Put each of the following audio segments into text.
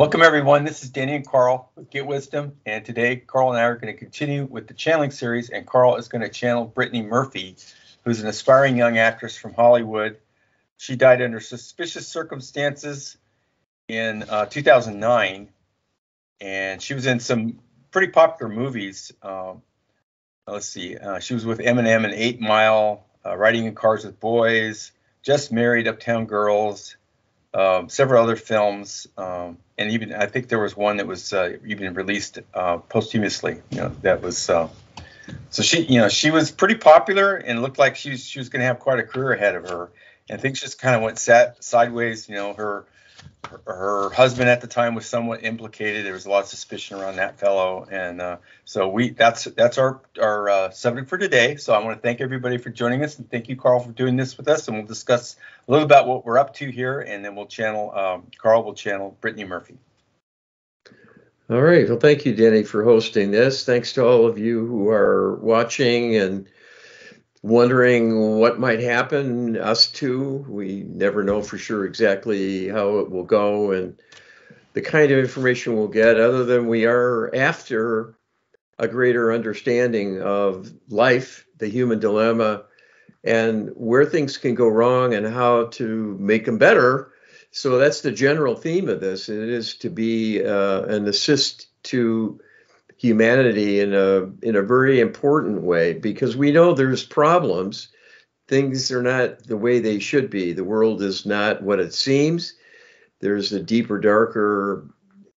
Welcome, everyone. This is Danny and Carl with Get Wisdom. And today, Carl and I are going to continue with the channeling series. And Carl is going to channel Brittany Murphy, who's an aspiring young actress from Hollywood. She died under suspicious circumstances in 2009. And she was in some pretty popular movies. Let's see. She was with Eminem in 8 Mile, Riding in Cars with Boys, Just Married, Uptown Girls, several other films, and even I think there was one that was even released posthumously. That was so she was pretty popular and looked like she was going to have quite a career ahead of her. And things just kind of went sideways. Her husband at the time was somewhat implicated. There was a lot of suspicion around that fellow, and so that's our subject for today. So I want to thank everybody for joining us, and thank you, Carl, for doing this with us. And we'll discuss a little about what we're up to here, and then Carl will channel Brittany Murphy. All right. Well, thank you, Danny, for hosting this. Thanks to all of you who are watching and wondering what might happen. Us too. We never know for sure exactly how it will go and the kind of information we'll get, other than we are after a greater understanding of life, the human dilemma, and where things can go wrong and how to make them better. So that's the general theme of this. It is to be an assist to humanity in a very important way, because we know there's problems. Things are not the way they should be. The world is not what it seems. There's a deeper, darker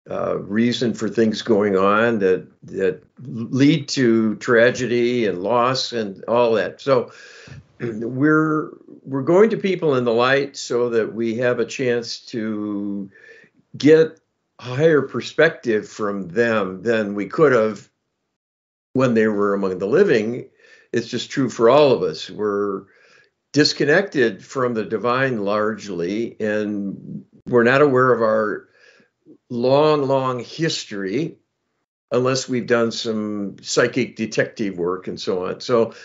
reason for things going on that lead to tragedy and loss and all that. So we're going to people in the light so that we have a chance to get higher perspective from them than we could have when they were among the living. It's just true for all of us. We're disconnected from the divine largely, and we're not aware of our long history unless we've done some psychic detective work and so on. So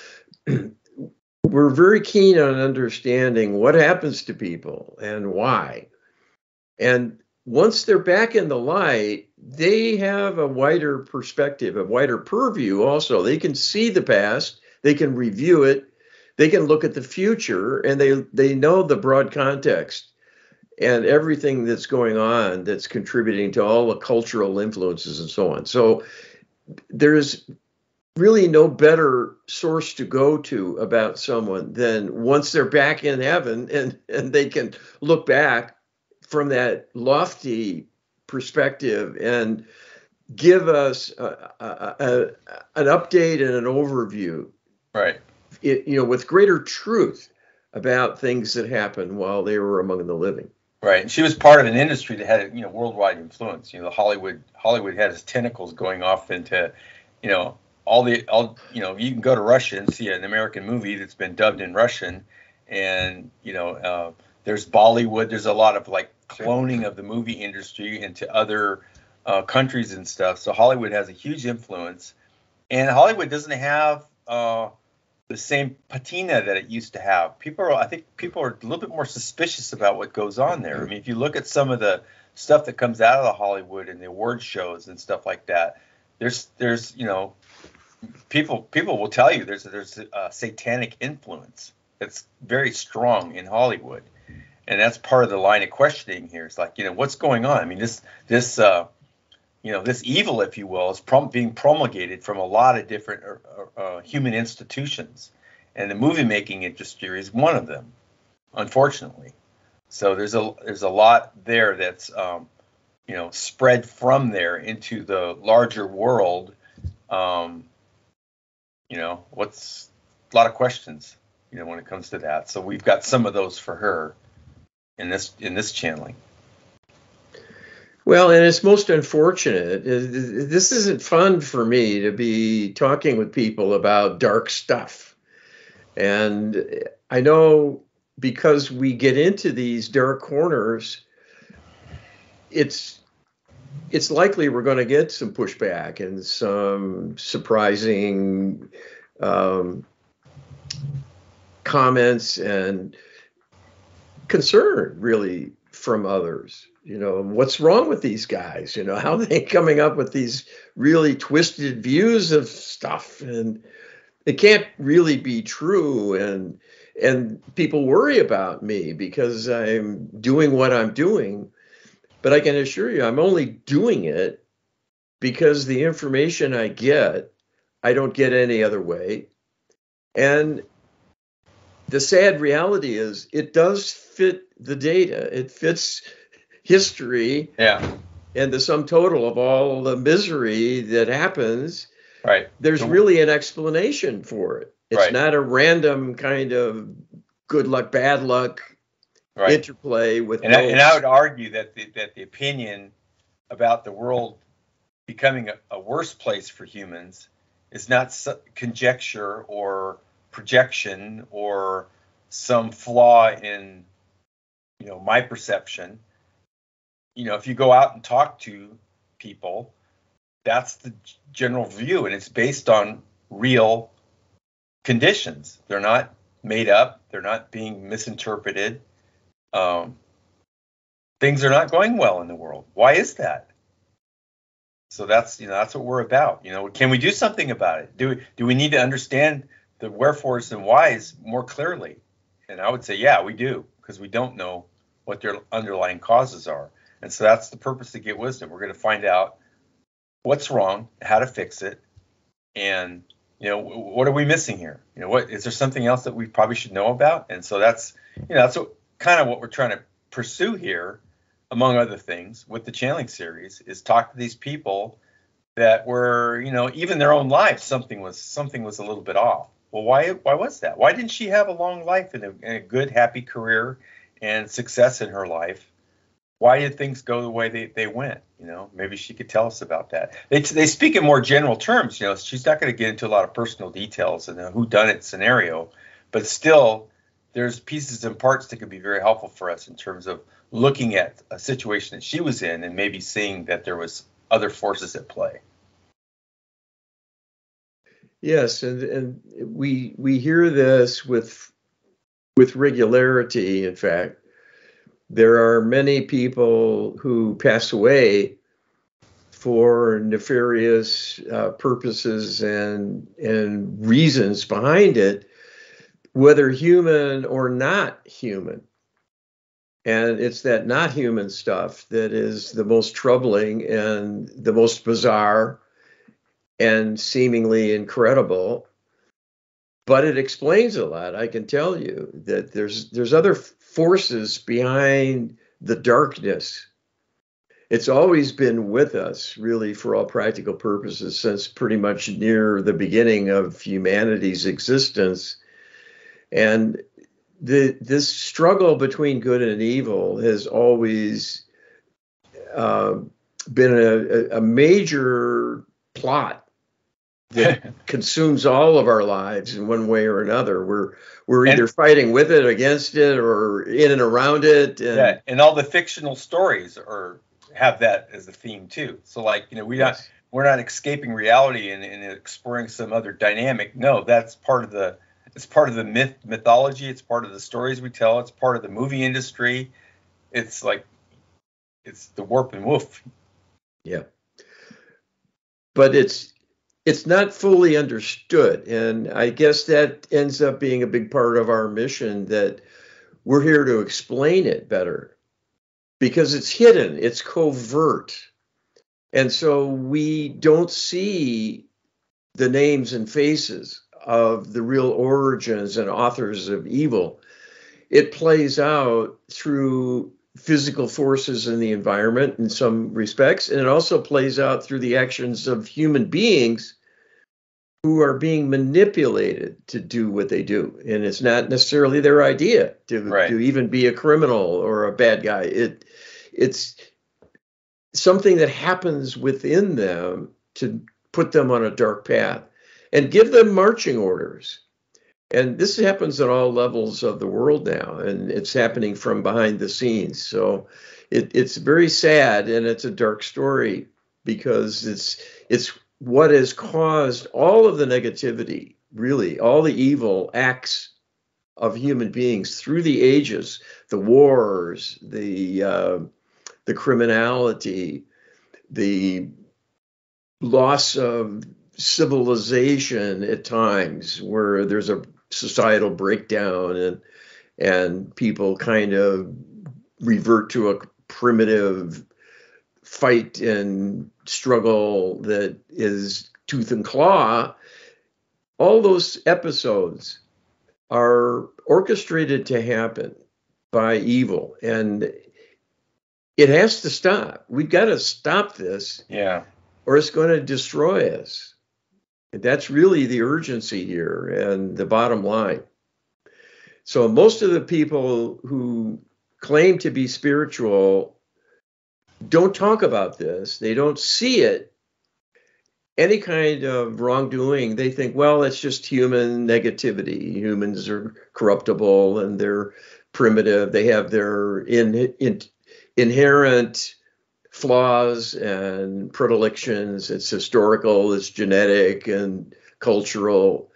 we're very keen on understanding what happens to people and why. And once they're back in the light, they have a wider perspective, a wider purview also. They can see the past, they can review it, they can look at the future, and they know the broad context and everything that's going on that's contributing to all the cultural influences and so on. So there's really no better source to go to about someone than once they're back in heaven and they can look back from that lofty perspective and give us an update and an overview, Right? With greater truth about things that happened while they were among the living. Right. And she was part of an industry that had worldwide influence. Hollywood had its tentacles going off into you can go to Russia and see an American movie that's been dubbed in Russian, and there's Bollywood. There's a lot of cloning of the movie industry into other countries and stuff. So Hollywood has a huge influence, and Hollywood doesn't have the same patina that it used to have. I think people are a little bit more suspicious about what goes on there. I mean, if you look at some of the stuff that comes out of the Hollywood and the award shows and stuff like that, there's people will tell you there's a satanic influence that's very strong in Hollywood. And that's part of the line of questioning here. It's what's going on? I mean, this evil, if you will, is being promulgated from a lot of different human institutions, and the movie making industry is one of them, unfortunately. So there's a lot there that's spread from there into the larger world. What's a lot of questions, when it comes to that. So we've got some of those for her in this channeling. Well, and it's most unfortunate. This isn't fun for me to be talking with people about dark stuff. And I know because we get into these dark corners, it's likely we're going to get some pushback and some surprising comments and concern, really, from others. What's wrong with these guys? How are they coming up with these really twisted views of stuff? And it can't really be true. And people worry about me because I'm doing what I'm doing. But I can assure you, I'm only doing it because the information I get, I don't get any other way. And the sad reality is it does fit the data. It fits history. Yeah. And the sum total of all the misery that happens. Right. There's really an explanation for it. It's right. not a random kind of good luck, bad luck interplay with. And I would argue that the opinion about the world becoming a worse place for humans is not conjecture or projection or some flaw in my perception. If you go out and talk to people, that's the general view, and it's based on real conditions. They're not made up. They're not being misinterpreted. Things are not going well in the world. Why is that? So that's what we're about. Can we do something about it? Do we need to understand the wherefores and whys more clearly? And I would say, yeah, we do, because we don't know what their underlying causes are. And so that's the purpose of Get Wisdom. We're going to find out what's wrong, how to fix it, and what are we missing here? What is there something else that we probably should know about? And so that's what we're trying to pursue here, among other things, with the channeling series, is talk to these people that were, even their own lives, something was a little bit off. Well, why was that? Why didn't she have a long life and a good, happy career and success in her life? Why did things go the way they went? Maybe she could tell us about that. They speak in more general terms. She's not going to get into a lot of personal details in a whodunit scenario, but still, there's pieces and parts that could be very helpful for us in terms of looking at a situation that she was in and maybe seeing that there was other forces at play. Yes, and we hear this with regularity. In fact, there are many people who pass away for nefarious purposes and reasons behind it, whether human or not human. And it's that not human stuff that is the most troubling and the most bizarre and seemingly incredible. But it explains a lot. I can tell you that there's other forces behind the darkness. It's always been with us, really, for all practical purposes, since pretty much near the beginning of humanity's existence. And this struggle between good and evil has always been a major plot that consumes all of our lives in one way or another. We're either fighting with it, against it, or in and around it. And all the fictional stories have that as a theme too. So we're not escaping reality and exploring some other dynamic. No, that's part of the mythology. It's part of the stories we tell. It's part of the movie industry. It's the warp and woof. Yeah. But it's not fully understood. And I guess that ends up being a big part of our mission, that we're here to explain it better because it's hidden, it's covert. And so we don't see the names and faces of the real origins and authors of evil. It plays out through physical forces in the environment in some respects, and it also plays out through the actions of human beings who are being manipulated to do what they do. And it's not necessarily their idea to even be a criminal or a bad guy. It's something that happens within them to put them on a dark path and give them marching orders. And this happens at all levels of the world now, and it's happening from behind the scenes. So it's very sad, and it's a dark story because it's what has caused all of the negativity, really, all the evil acts of human beings through the ages, the wars, the criminality, the loss of civilization at times, where there's a societal breakdown and people kind of revert to a primitive fight and struggle that is tooth and claw. All those episodes are orchestrated to happen by evil, and it has to stop. We've got to stop this, or it's going to destroy us. And that's really the urgency here and the bottom line. So most of the people who claim to be spiritual don't talk about this. They don't see it. Any kind of wrongdoing, they think, well, it's just human negativity. Humans are corruptible and they're primitive. They have their inherent flaws and predilections. It's historical, it's genetic and cultural,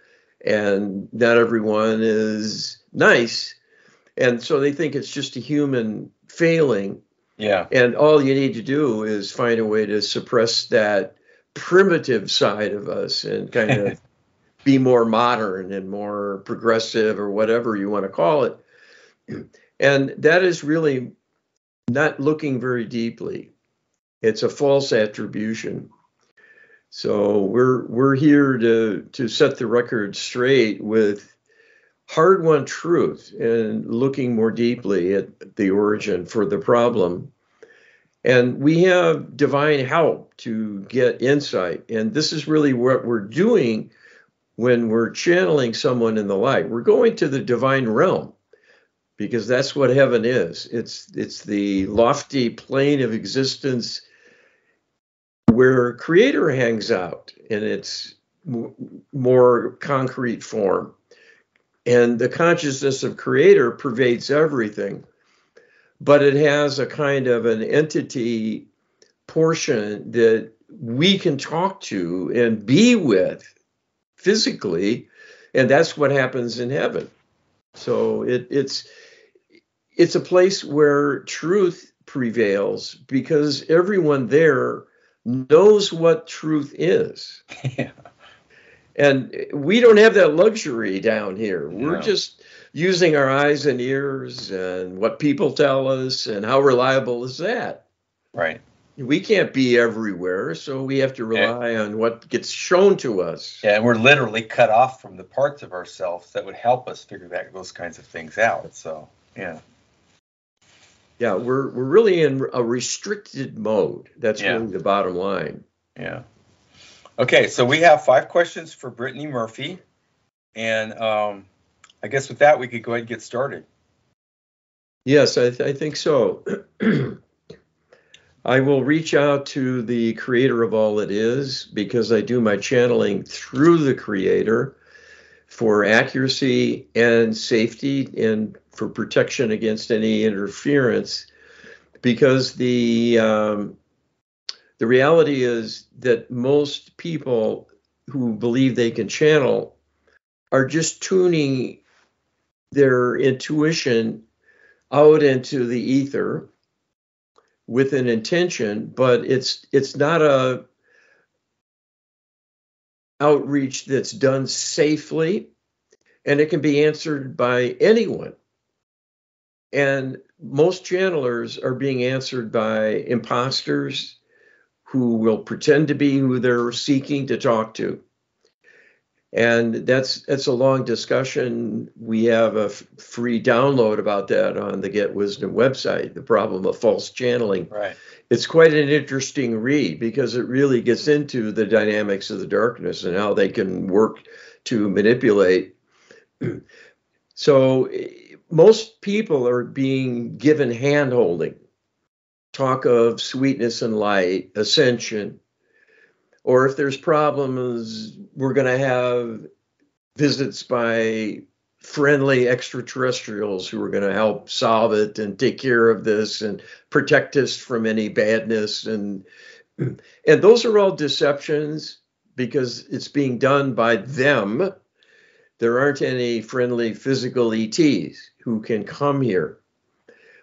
and not everyone is nice. And so they think it's just a human failing. Yeah. And all you need to do is find a way to suppress that primitive side of us and kind of be more modern and more progressive, or whatever you want to call it. And that is really not looking very deeply. It's a false attribution. So we're here to set the record straight with hard-won truth and looking more deeply at the origin for the problem. And we have divine help to get insight. And this is really what we're doing when we're channeling someone in the light. We're going to the divine realm, because that's what heaven is. It's the lofty plane of existence where Creator hangs out in its more concrete form. And the consciousness of Creator pervades everything. But it has a kind of an entity portion that we can talk to and be with physically, and that's what happens in heaven. So it's a place where truth prevails, because everyone there knows what truth is. Yeah. And we don't have that luxury down here. We're just using our eyes and ears and what people tell us, and how reliable is that? Right. We can't be everywhere, so we have to rely on what gets shown to us. Yeah, and we're literally cut off from the parts of ourselves that would help us figure those kinds of things out. So, yeah. Yeah, we're really in a restricted mode. That's really the bottom line. Yeah. Okay, so we have 5 questions for Brittany Murphy, and I guess with that we could go ahead and get started. Yes, I think so. I will reach out to the Creator of all that is, because I do my channeling through the Creator for accuracy and safety, and for protection against any interference, because the reality is that most people who believe they can channel are just tuning their intuition out into the ether with an intention, but it's not a outreach that's done safely, and it can be answered by anyone. And most channelers are being answered by imposters who will pretend to be who they're seeking to talk to. And that's a long discussion. We have a free download about that on the Get Wisdom website, the problem of false channeling. Right. It's quite an interesting read, because it really gets into the dynamics of the darkness and how they can work to manipulate. So most people are being given hand-holding, talk of sweetness and light, ascension, or if there's problems, we're going to have visits by friendly extraterrestrials who are going to help solve it and take care of this and protect us from any badness. And those are all deceptions, because it's being done by them There aren't any friendly physical ETs who can come here.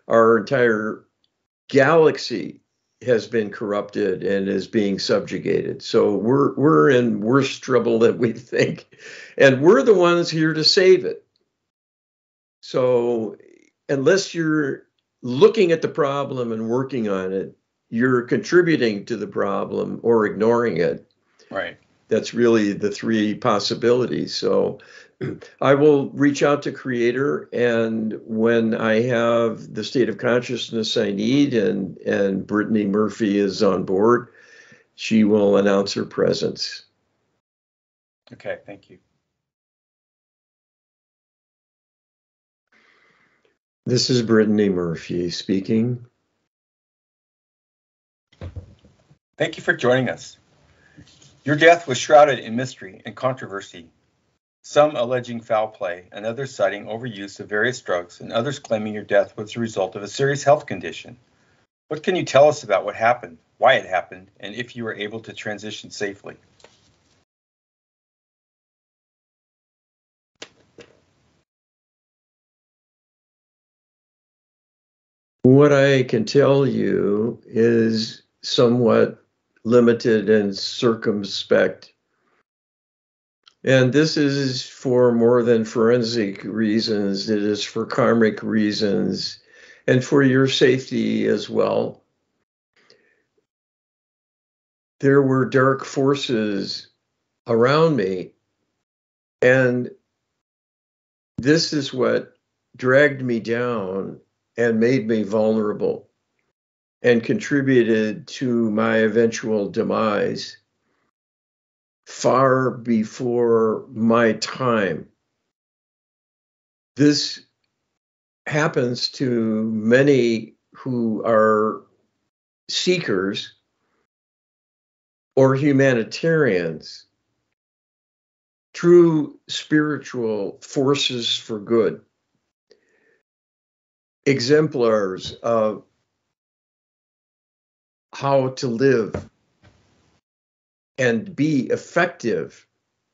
Our entire galaxy has been corrupted and is being subjugated. So we're in worse trouble than we think. And we're the ones here to save it. So unless you're looking at the problem and working on it, you're contributing to the problem or ignoring it. Right. That's really the three possibilities. So I will reach out to Creator, and when I have the state of consciousness I need and Brittany Murphy is on board, she will announce her presence. Okay, thank you. This is Brittany Murphy speaking. Thank you for joining us. Your death was shrouded in mystery and controversy, some alleging foul play, and others citing overuse of various drugs, and others claiming your death was the result of a serious health condition. What can you tell us about what happened, why it happened, and if you were able to transition safely? What I can tell you is somewhat limited and circumspect. And this is for more than forensic reasons. It is for karmic reasons and for your safety as well. There were dark forces around me, and this is what dragged me down and made me vulnerable and contributed to my eventual demise far before my time. This happens to many who are seekers or humanitarians, true spiritual forces for good, exemplars of how to live and be effective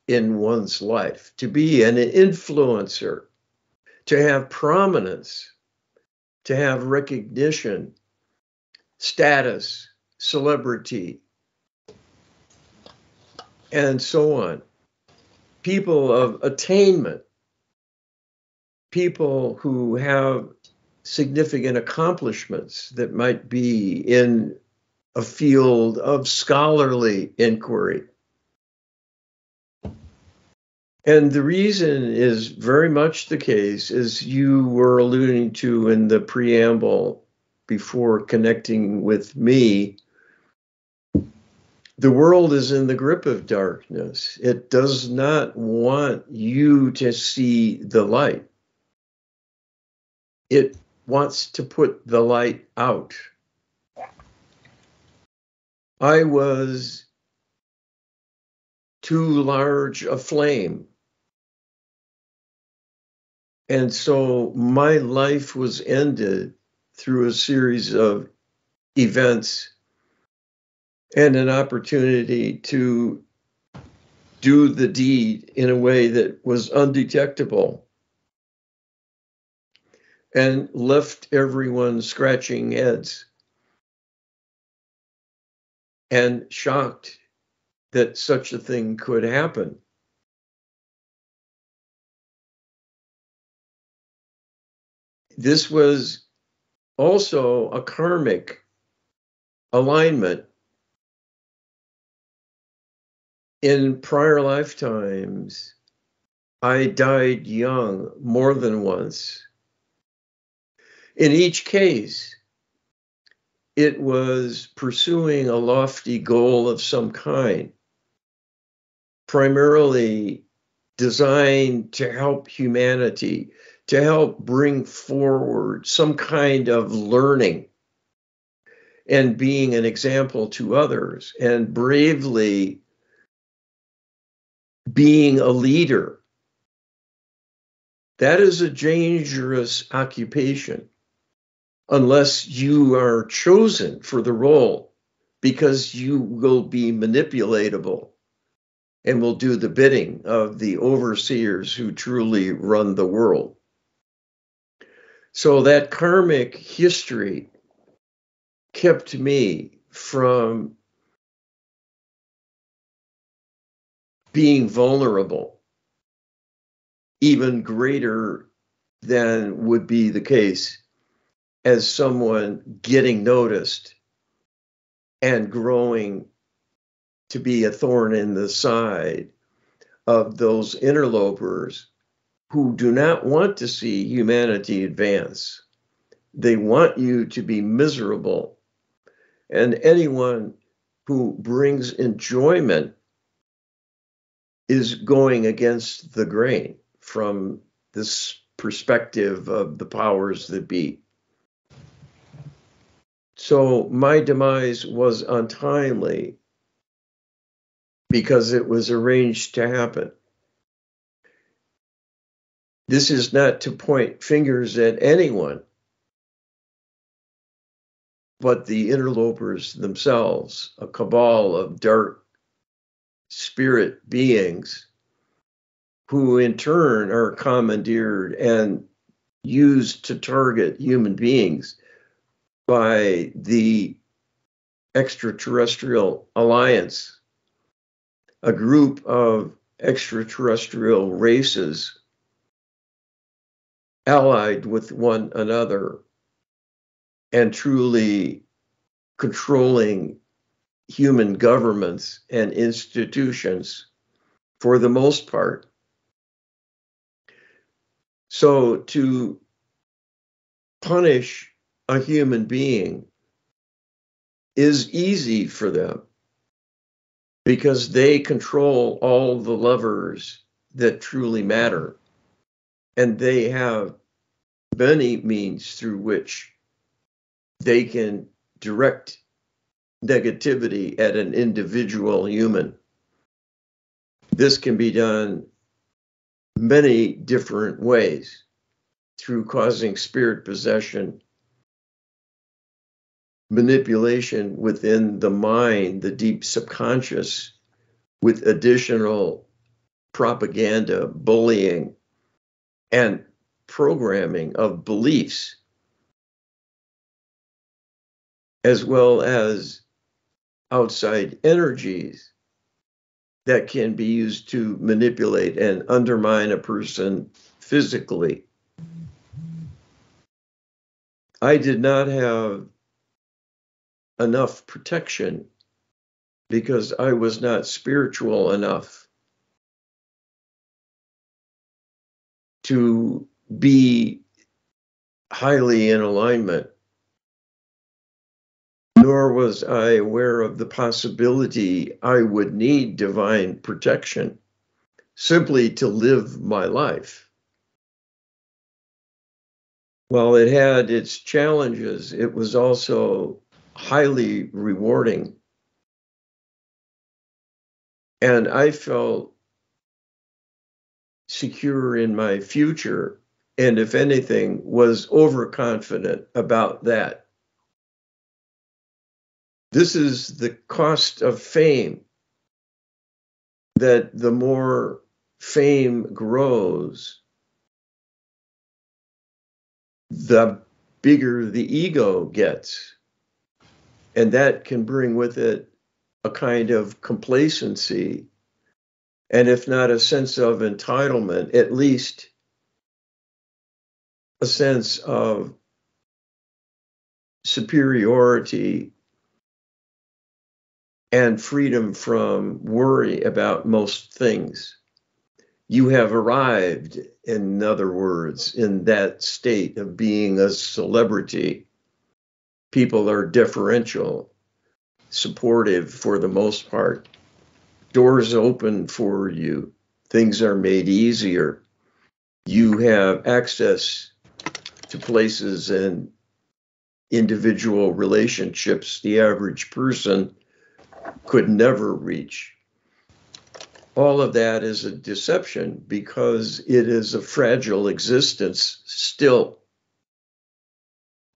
in one's life, to be an influencer, to have prominence, to have recognition, status, celebrity, and so on. People of attainment, people who have significant accomplishments that might be in a field of scholarly inquiry. And the reason is very much the case, as you were alluding to in the preamble before connecting with me. The world is in the grip of darkness. It does not want you to see the light. It wants to put the light out. I was too large a flame. And so my life was ended through a series of events and an opportunity to do the deed in a way that was undetectable and left everyone scratching heads and shocked that such a thing could happen. This was also a karmic alignment. In prior lifetimes, I died young more than once. In each case, it was pursuing a lofty goal of some kind, primarily designed to help humanity, to help bring forward some kind of learning and being an example to others, and bravely being a leader. That is a dangerous occupation unless you are chosen for the role, because you will be manipulatable and will do the bidding of the overseers who truly run the world. So that karmic history kept me from being vulnerable, even greater than would be the case as someone getting noticed and growing to be a thorn in the side of those interlopers who do not want to see humanity advance. They want you to be miserable. And anyone who brings enjoyment is going against the grain from this perspective of the powers that be. So my demise was untimely because it was arranged to happen. This is not to point fingers at anyone, but the interlopers themselves, a cabal of dark spirit beings who in turn are commandeered and used to target human beings by the extraterrestrial alliance, a group of extraterrestrial races allied with one another and truly controlling human governments and institutions for the most part. So to punish a human being is easy for them because they control all the levers that truly matter. And they have many means through which they can direct negativity at an individual human. This can be done many different ways through causing spirit possession, manipulation within the mind, the deep subconscious, with additional propaganda, bullying, and programming of beliefs, as well as outside energies that can be used to manipulate and undermine a person physically. I did not have enough protection because I was not spiritual enough to be highly in alignment, nor was I aware of the possibility I would need divine protection simply to live my life. While it had its challenges, it was also highly rewarding. And I felt secure in my future, and if anything, was overconfident about that. This is the cost of fame, that the more fame grows, the bigger the ego gets. And that can bring with it a kind of complacency, and if not a sense of entitlement, at least a sense of superiority and freedom from worry about most things. You have arrived, in other words, in that state of being a celebrity. People are deferential, supportive for the most part. Doors open for you. Things are made easier. You have access to places and individual relationships the average person could never reach. All of that is a deception because it is a fragile existence still.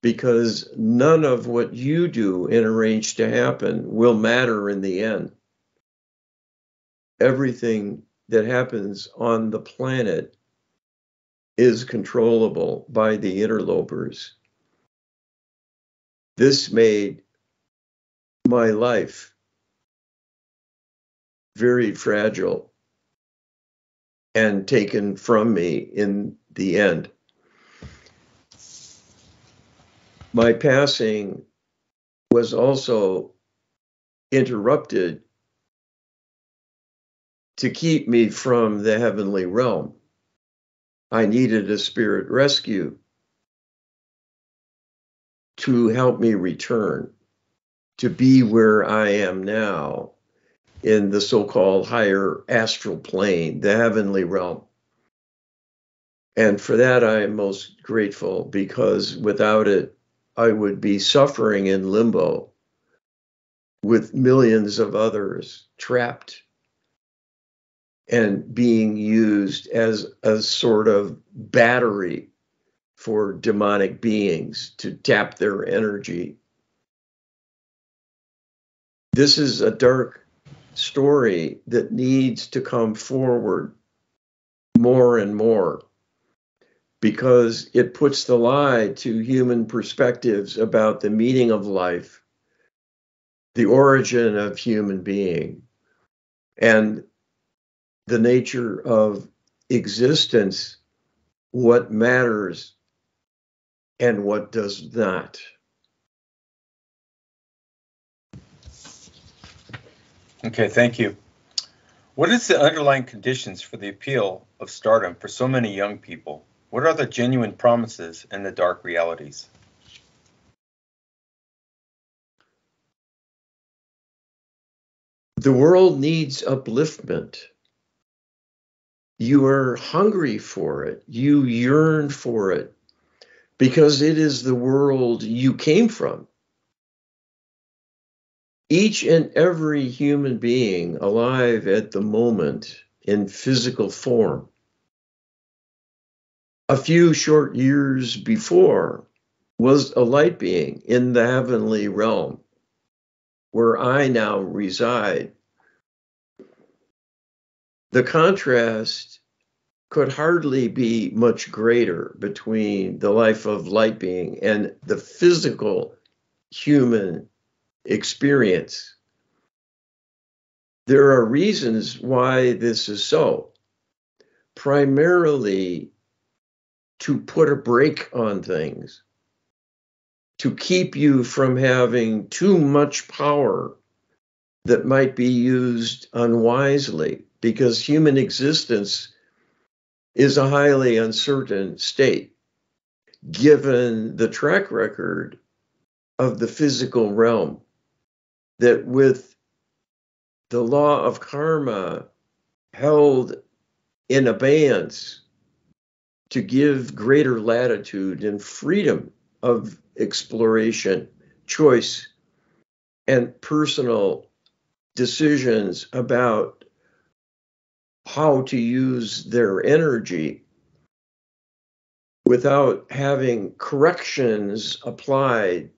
Because none of what you do and arrange to happen will matter in the end. everything that happens on the planet is controllable by the interlopers. This made my life very fragile and taken from me in the end. My passing was also interrupted to keep me from the heavenly realm. I needed a spirit rescue to help me return, to be where I am now in the so-called higher astral plane, the heavenly realm. And for that, I am most grateful, because without it, I would be suffering in limbo with millions of others trapped and being used as a sort of battery for demonic beings to tap their energy. This is a dark story that needs to come forward more and more, because it puts the lie to human perspectives about the meaning of life, the origin of human being, and the nature of existence, what matters and what does not. Okay, thank you. What is the underlying conditions for the appeal of stardom for so many young people? What are the genuine promises and the dark realities? The world needs upliftment. You are hungry for it. You yearn for it, because it is the world you came from. Each and every human being alive at the moment in physical form, a few short years before, was a light being in the heavenly realm where I now reside. The contrast could hardly be much greater between the life of light being and the physical human experience. There are reasons why this is so. Primarily to put a brake on things, to keep you from having too much power that might be used unwisely, because human existence is a highly uncertain state, given the track record of the physical realm, that with the law of karma held in abeyance to give greater latitude and freedom of exploration, choice, and personal decisions about how to use their energy without having corrections applied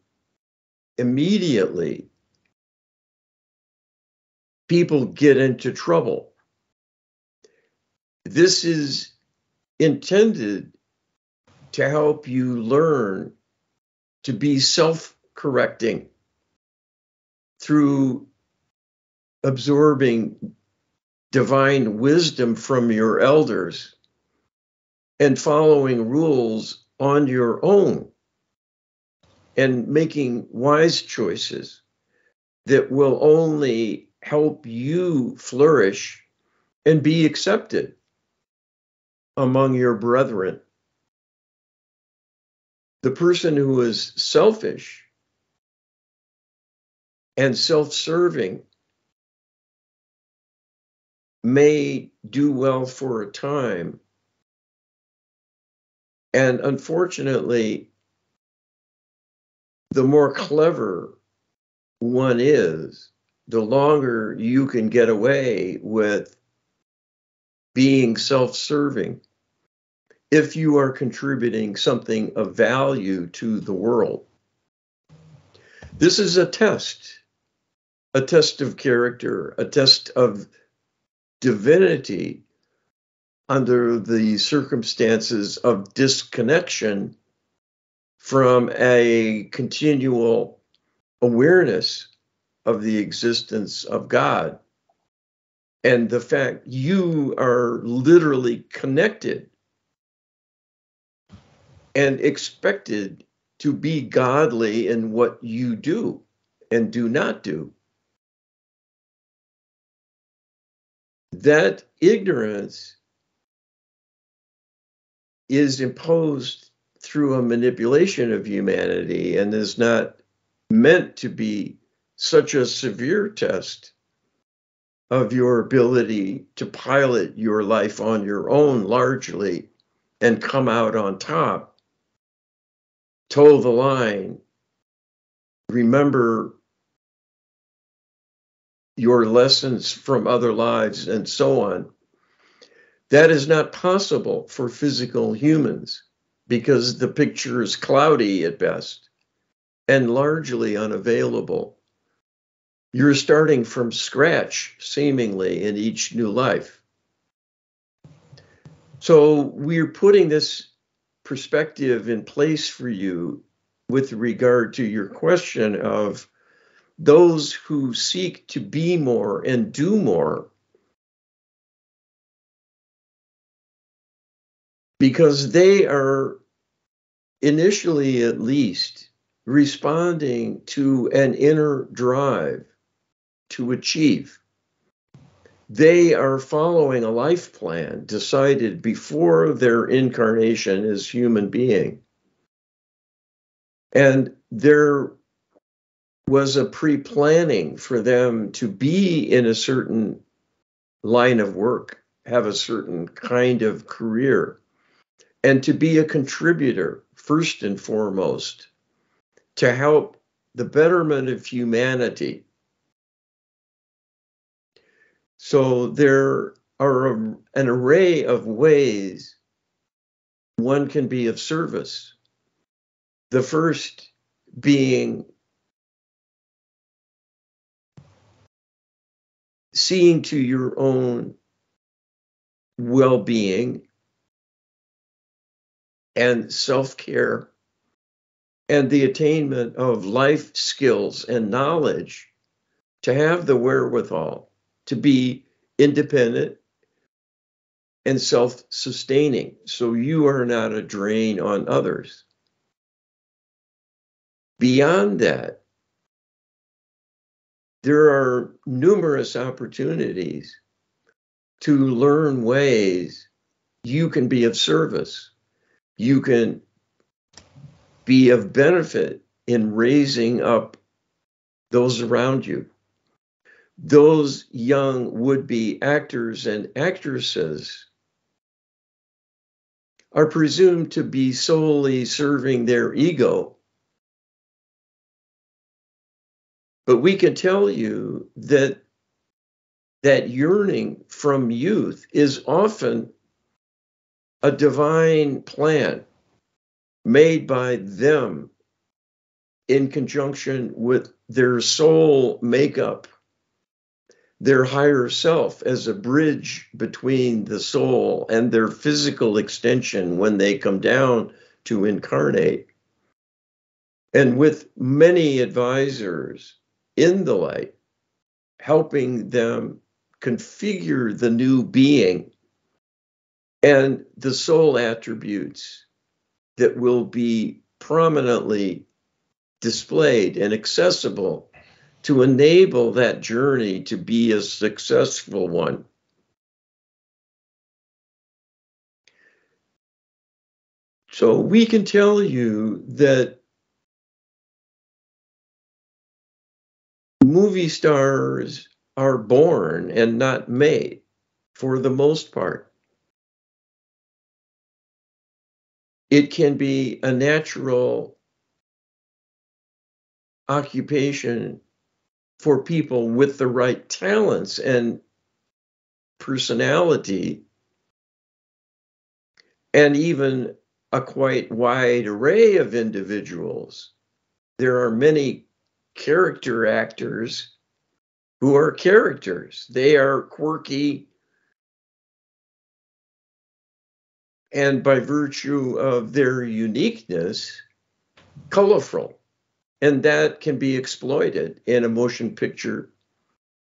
immediately, people get into trouble. This is intended to help you learn to be self-correcting through absorbing divine wisdom from your elders and following rules on your own and making wise choices that will only help you flourish and be accepted among your brethren. The person who is selfish and self-serving may do well for a time, and unfortunately, the more clever one is, the longer you can get away with being self-serving if you are contributing something of value to the world. This is a test of character, a test of divinity under the circumstances of disconnection from a continual awareness of the existence of God. And the fact you are literally connected and expected to be godly in what you do and do not do. That ignorance is imposed through a manipulation of humanity and is not meant to be such a severe test of your ability to pilot your life on your own largely and come out on top, toe the line, remember your lessons from other lives, and so on. That is not possible for physical humans because the picture is cloudy at best and largely unavailable. You're starting from scratch, seemingly, in each new life. So we're putting this perspective in place for you with regard to your question of those who seek to be more and do more, because they are initially at least responding to an inner drive to achieve. They are following a life plan decided before their incarnation as human being. And there was a pre-planning for them to be in a certain line of work, have a certain kind of career, and to be a contributor, first and foremost, to help the betterment of humanity. So there are an array of ways one can be of service. The first being seeing to your own well-being and self-care and the attainment of life skills and knowledge to have the wherewithal to be independent and self-sustaining, so you are not a drain on others. Beyond that, there are numerous opportunities to learn ways you can be of service. You can be of benefit in raising up those around you. Those young would-be actors and actresses are presumed to be solely serving their ego. But we can tell you that that yearning from youth is often a divine plan made by them in conjunction with their soul makeup, their higher self as a bridge between the soul and their physical extension when they come down to incarnate. And with many advisors in the light, helping them configure the new being and the soul attributes that will be prominently displayed and accessible to enable that journey to be a successful one. So we can tell you that movie stars are born and not made, for the most part. It can be a natural occupation for people with the right talents and personality, and even a quite wide array of individuals. There are many character actors who are characters. They are quirky, and by virtue of their uniqueness, colorful. And that can be exploited in a motion picture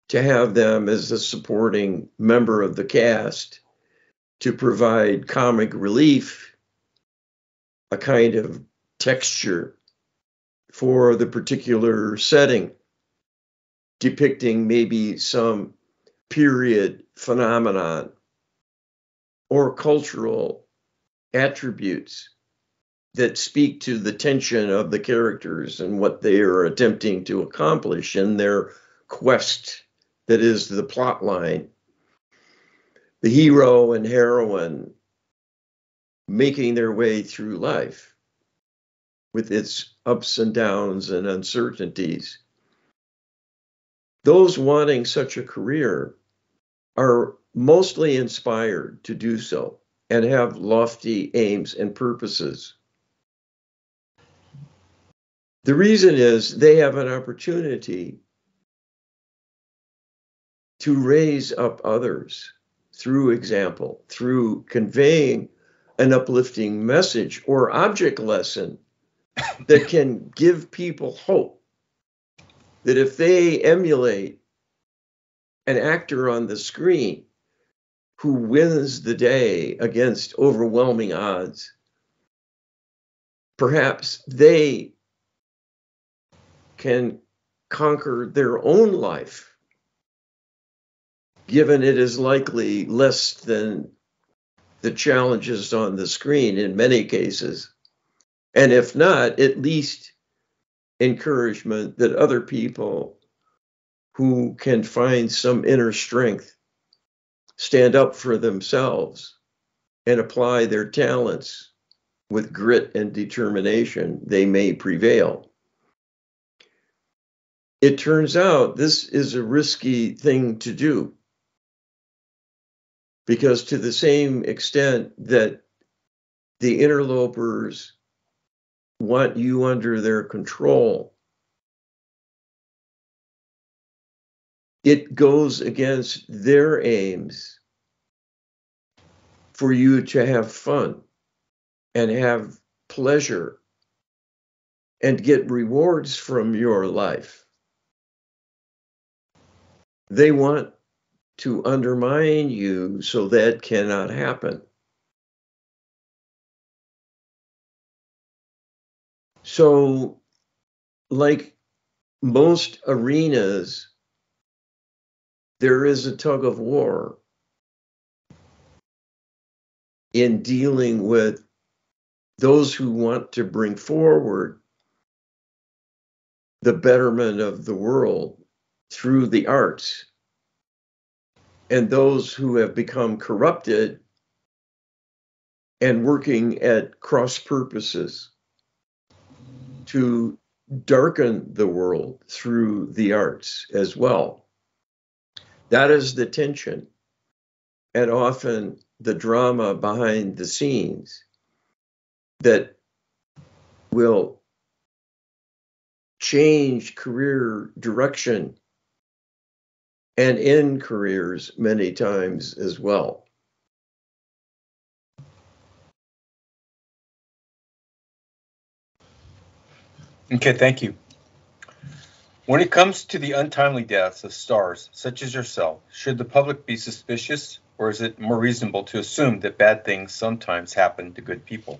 to have them as a supporting member of the cast to provide comic relief, a kind of texture for the particular setting, depicting maybe some period phenomenon or cultural attributes that speak to the tension of the characters and what they are attempting to accomplish in their quest that is the plot line. The hero and heroine making their way through life with its ups and downs and uncertainties. Those wanting such a career are mostly inspired to do so and have lofty aims and purposes. The reason is they have an opportunity to raise up others through example, through conveying an uplifting message or object lesson that can give people hope that if they emulate an actor on the screen who wins the day against overwhelming odds, perhaps they can conquer their own life, given it is likely less than the challenges on the screen in many cases. And if not, at least encouragement that other people who can find some inner strength stand up for themselves and apply their talents with grit and determination, they may prevail. It turns out this is a risky thing to do, because to the same extent that the interlopers want you under their control, it goes against their aims for you to have fun and have pleasure and get rewards from your life. They want to undermine you so that cannot happen. So, like most arenas, there is a tug of war in dealing with those who want to bring forward the betterment of the world through the arts, and those who have become corrupted and working at cross purposes to darken the world through the arts as well. That is the tension, and often the drama behind the scenes that will change career direction and end careers many times as well. Okay, thank you. When it comes to the untimely deaths of stars such as yourself, should the public be suspicious, or is it more reasonable to assume that bad things sometimes happen to good people?